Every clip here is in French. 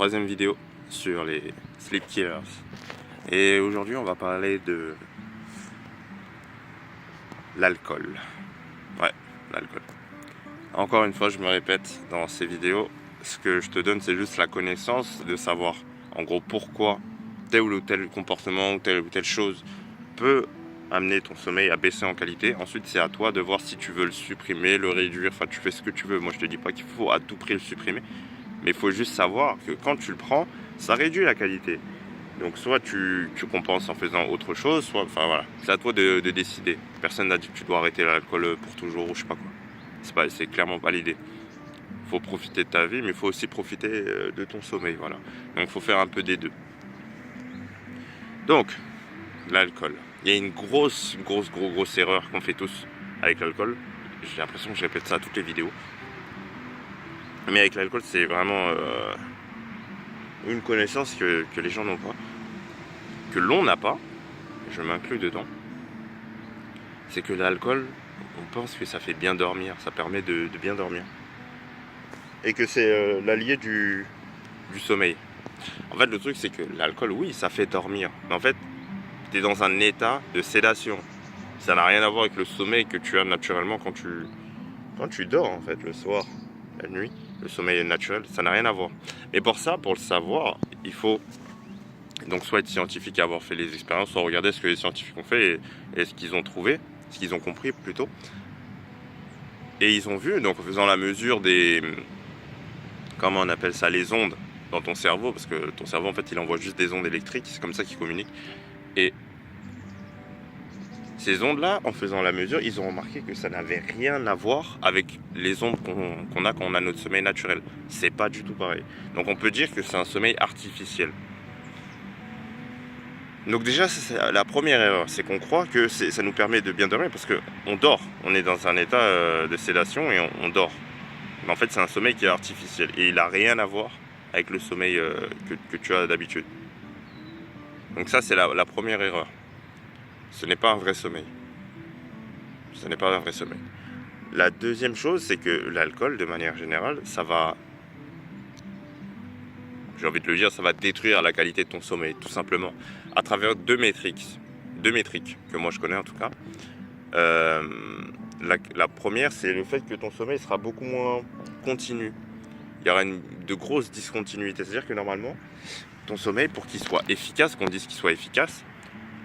troisième vidéo sur les sleep killers. Et aujourd'hui on va parler de l'alcool. Ouais, l'alcool. Encore une fois, je me répète dans ces vidéos, ce que je te donne c'est juste la connaissance de savoir en gros pourquoi tel ou tel comportement ou telle chose peut amener ton sommeil à baisser en qualité. Ensuite c'est à toi de voir si tu veux le supprimer, le réduire, enfin tu fais ce que tu veux. Moi je te dis pas qu'il faut à tout prix le supprimer, mais il faut juste savoir que quand tu le prends, ça réduit la qualité. Donc soit tu compenses en faisant autre chose, soit, enfin voilà, c'est à toi de décider. Personne n'a dit que tu dois arrêter l'alcool pour toujours ou je sais pas quoi. C'est clairement pas l'idée. Il faut profiter de ta vie, mais il faut aussi profiter de ton sommeil, voilà. Donc il faut faire un peu des deux. Donc, l'alcool. Il y a une grosse erreur qu'on fait tous avec l'alcool. J'ai l'impression que je répète ça à toutes les vidéos. Mais avec l'alcool, c'est vraiment une connaissance que les gens n'ont pas, que l'on n'a pas, je m'inclus dedans. C'est que l'alcool, on pense que ça fait bien dormir, ça permet de bien dormir. Et que c'est l'allié du sommeil. En fait, le truc, c'est que l'alcool, oui, ça fait dormir. Mais en fait, tu es dans un état de sédation. Ça n'a rien à voir avec le sommeil que tu as naturellement quand tu dors, en fait, le soir, la nuit. Le sommeil naturel, ça n'a rien à voir. Mais pour ça, pour le savoir, il faut donc soit être scientifique et avoir fait les expériences, soit regarder ce que les scientifiques ont fait et ce qu'ils ont trouvé, ce qu'ils ont compris plutôt. Et ils ont vu, donc en faisant la mesure des... Comment on appelle ça? Les ondes dans ton cerveau, parce que ton cerveau, en fait, il envoie juste des ondes électriques, c'est comme ça qu'il communique. Et ces ondes-là, en faisant la mesure, ils ont remarqué que ça n'avait rien à voir avec les ondes qu'on a quand on a notre sommeil naturel. C'est pas du tout pareil. Donc on peut dire que c'est un sommeil artificiel. Donc déjà, c'est la première erreur, c'est qu'on croit que ça nous permet de bien dormir parce qu'on dort. On est dans un état de sédation et on dort. Mais en fait, c'est un sommeil qui est artificiel et il n'a rien à voir avec le sommeil que tu as d'habitude. Donc ça, c'est la première erreur. Ce n'est pas un vrai sommeil. Ce n'est pas un vrai sommeil. La deuxième chose, c'est que l'alcool, de manière générale, ça va... J'ai envie de le dire, ça va détruire la qualité de ton sommeil, tout simplement, à travers deux métriques que moi je connais en tout cas. La première, c'est le fait que ton sommeil sera beaucoup moins continu. Il y aura de grosses discontinuités, c'est-à-dire que normalement, ton sommeil, pour qu'il soit efficace, qu'on dise qu'il soit efficace,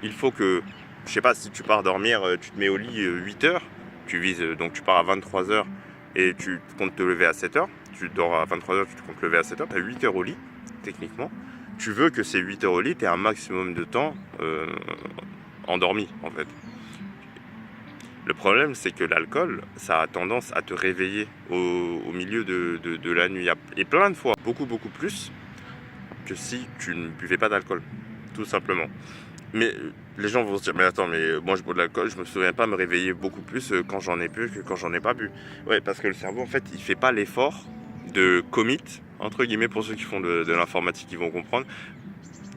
il faut que, je sais pas, si tu pars dormir, tu te mets au lit 8 heures, tu vises, donc tu pars à 23 heures et tu comptes te lever à 7 heures, tu dors à 23 heures, tu te comptes te lever à 7 heures, tu as 8 heures au lit, techniquement. Tu veux que ces 8 heures au lit, tu aies un maximum de temps endormi, en fait. Le problème, c'est que l'alcool, ça a tendance à te réveiller au milieu de la nuit. Et plein de fois, beaucoup plus que si tu ne buvais pas d'alcool, tout simplement. Mais les gens vont se dire, mais attends, mais moi je bois de l'alcool, je me souviens pas me réveiller beaucoup plus quand j'en ai bu que quand j'en ai pas bu. Ouais, parce que le cerveau, en fait, il fait pas l'effort de commit, entre guillemets, pour ceux qui font de l'informatique, ils vont comprendre.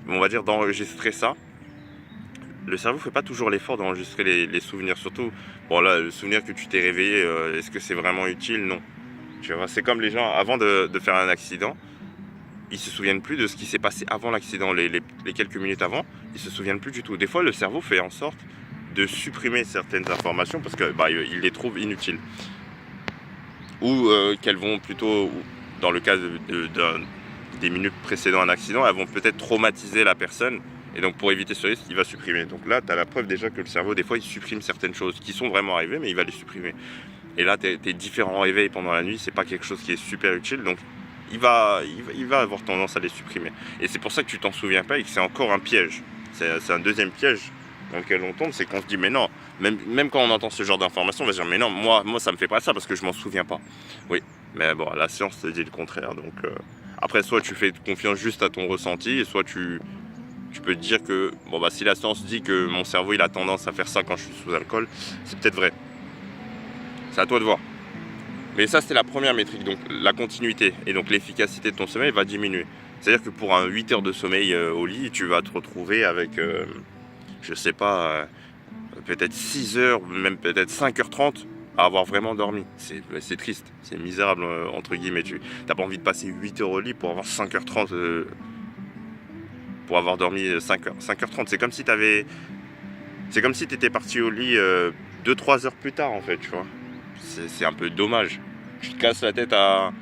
On va dire d'enregistrer ça. Le cerveau fait pas toujours l'effort d'enregistrer les souvenirs, surtout, bon là, le souvenir que tu t'es réveillé, est-ce que c'est vraiment utile? Non. Tu vois, c'est comme les gens, avant de faire un accident, ils se souviennent plus de ce qui s'est passé avant l'accident, les quelques minutes avant, ils se souviennent plus du tout. Des fois, le cerveau fait en sorte de supprimer certaines informations parce que il les trouve inutiles. Ou qu'elles vont plutôt, dans le cas des minutes précédant un accident, elles vont peut-être traumatiser la personne. Et donc pour éviter ce risque, il va supprimer. Donc là, tu as la preuve déjà que le cerveau, des fois, il supprime certaines choses qui sont vraiment arrivées, mais il va les supprimer. Et là, tes différents réveils pendant la nuit, c'est pas quelque chose qui est super utile. Donc il va avoir tendance à les supprimer. Et c'est pour ça que tu t'en souviens pas et que c'est encore un piège. C'est un deuxième piège dans lequel on tombe, c'est qu'on se dit mais non, même quand on entend ce genre d'informations, on va se dire mais non, moi ça me fait pas ça parce que je m'en souviens pas. Oui, mais bon, la science te dit le contraire. Donc après, soit tu fais confiance juste à ton ressenti, et soit tu peux te dire que bon si la science dit que mon cerveau il a tendance à faire ça quand je suis sous alcool, c'est peut-être vrai. C'est à toi de voir. Mais ça, c'est la première métrique, donc la continuité. Et donc l'efficacité de ton sommeil va diminuer. C'est-à-dire que pour un 8 heures de sommeil au lit, tu vas te retrouver avec, je sais pas, peut-être 6 heures, même peut-être 5h30 à avoir vraiment dormi. C'est triste, c'est misérable entre guillemets. Tu n'as pas envie de passer 8 heures au lit pour avoir 5h30, pour avoir dormi 5h30. C'est comme si tu étais parti au lit 2-3 heures plus tard en fait, tu vois. C'est un peu dommage. Tu te casses la tête à...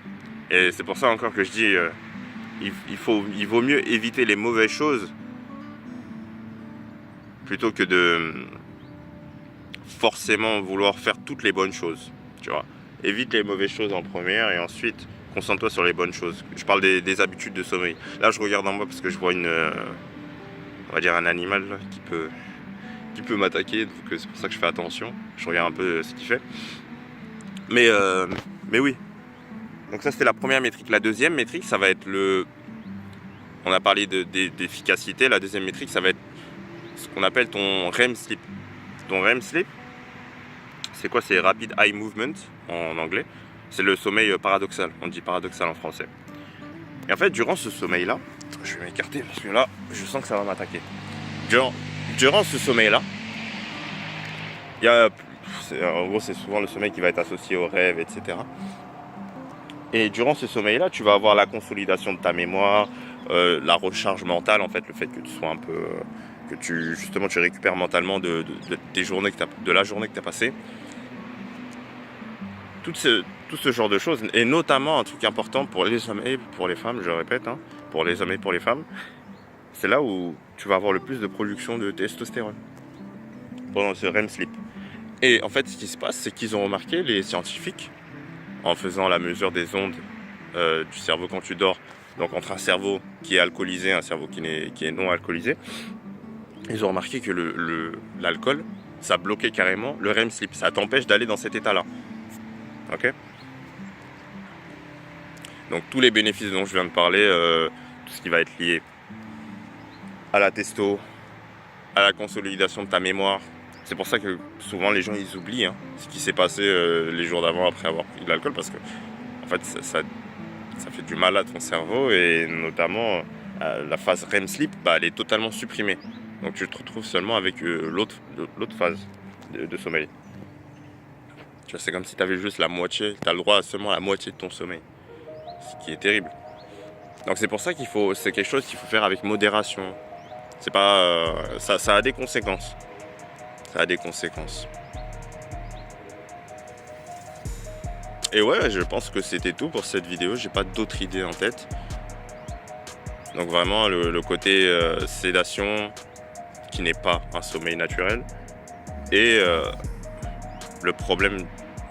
Et c'est pour ça encore que je dis, il vaut mieux éviter les mauvaises choses plutôt que de forcément vouloir faire toutes les bonnes choses, tu vois. Évite les mauvaises choses en première et ensuite concentre-toi sur les bonnes choses. Je parle des habitudes de sommeil. Là, je regarde en bas parce que je vois on va dire un animal là, qui peut m'attaquer, donc c'est pour ça que je fais attention. Je regarde un peu ce qu'il fait. Mais oui. Donc ça, c'était la première métrique. La deuxième métrique, ça va être on a parlé d'efficacité. La deuxième métrique, ça va être ce qu'on appelle ton REM sleep. Ton REM sleep, c'est quoi? C'est Rapid Eye Movement en anglais. C'est le sommeil paradoxal. On dit paradoxal en français. Et en fait, durant ce sommeil-là, je vais m'écarter parce que là, je sens que ça va m'attaquer. Durant ce sommeil-là, en gros, c'est souvent le sommeil qui va être associé au rêve, etc. Et durant ce sommeil-là, tu vas avoir la consolidation de ta mémoire, la recharge mentale, en fait, le fait que tu sois un peu... que tu récupères mentalement de la journée que tu as passée. Tout ce genre de choses, et notamment un truc important pour les hommes et pour les femmes, je le répète, hein, pour les hommes et pour les femmes, c'est là où tu vas avoir le plus de production de testostérone pendant ce REM sleep. Et en fait, ce qui se passe, c'est qu'ils ont remarqué, les scientifiques, en faisant la mesure des ondes du cerveau quand tu dors, donc entre un cerveau qui est alcoolisé et un cerveau qui est non alcoolisé, ils ont remarqué que l'alcool, ça bloquait carrément le REM sleep, ça t'empêche d'aller dans cet état-là. Ok ? Donc tous les bénéfices dont je viens de parler, tout ce qui va être lié à la testo, à la consolidation de ta mémoire. C'est pour ça que souvent les gens ils oublient ce qui s'est passé les jours d'avant après avoir pris de l'alcool, parce que en fait ça fait du mal à ton cerveau, et notamment la phase REM sleep, elle est totalement supprimée. Donc tu te retrouves seulement avec l'autre phase de sommeil. Tu vois, c'est comme si tu avais juste la moitié, tu as le droit à seulement la moitié de ton sommeil. Ce qui est terrible. Donc c'est pour ça c'est quelque chose qu'il faut faire avec modération. C'est pas, ça a des conséquences. Ça a des conséquences. Et ouais, je pense que c'était tout pour cette vidéo. J'ai pas d'autres idées en tête. Donc vraiment le côté sédation, qui n'est pas un sommeil naturel, et le problème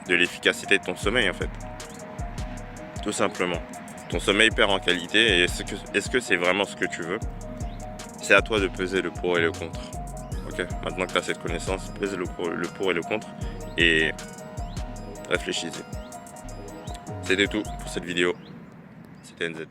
de l'efficacité de ton sommeil en fait. Tout simplement. Ton sommeil perd en qualité, et est-ce que c'est vraiment ce que tu veux? C'est à toi de peser le pour et le contre. Ok, maintenant que tu as cette connaissance, pèse le pour et le contre et réfléchissez. C'était tout pour cette vidéo. C'était NZ.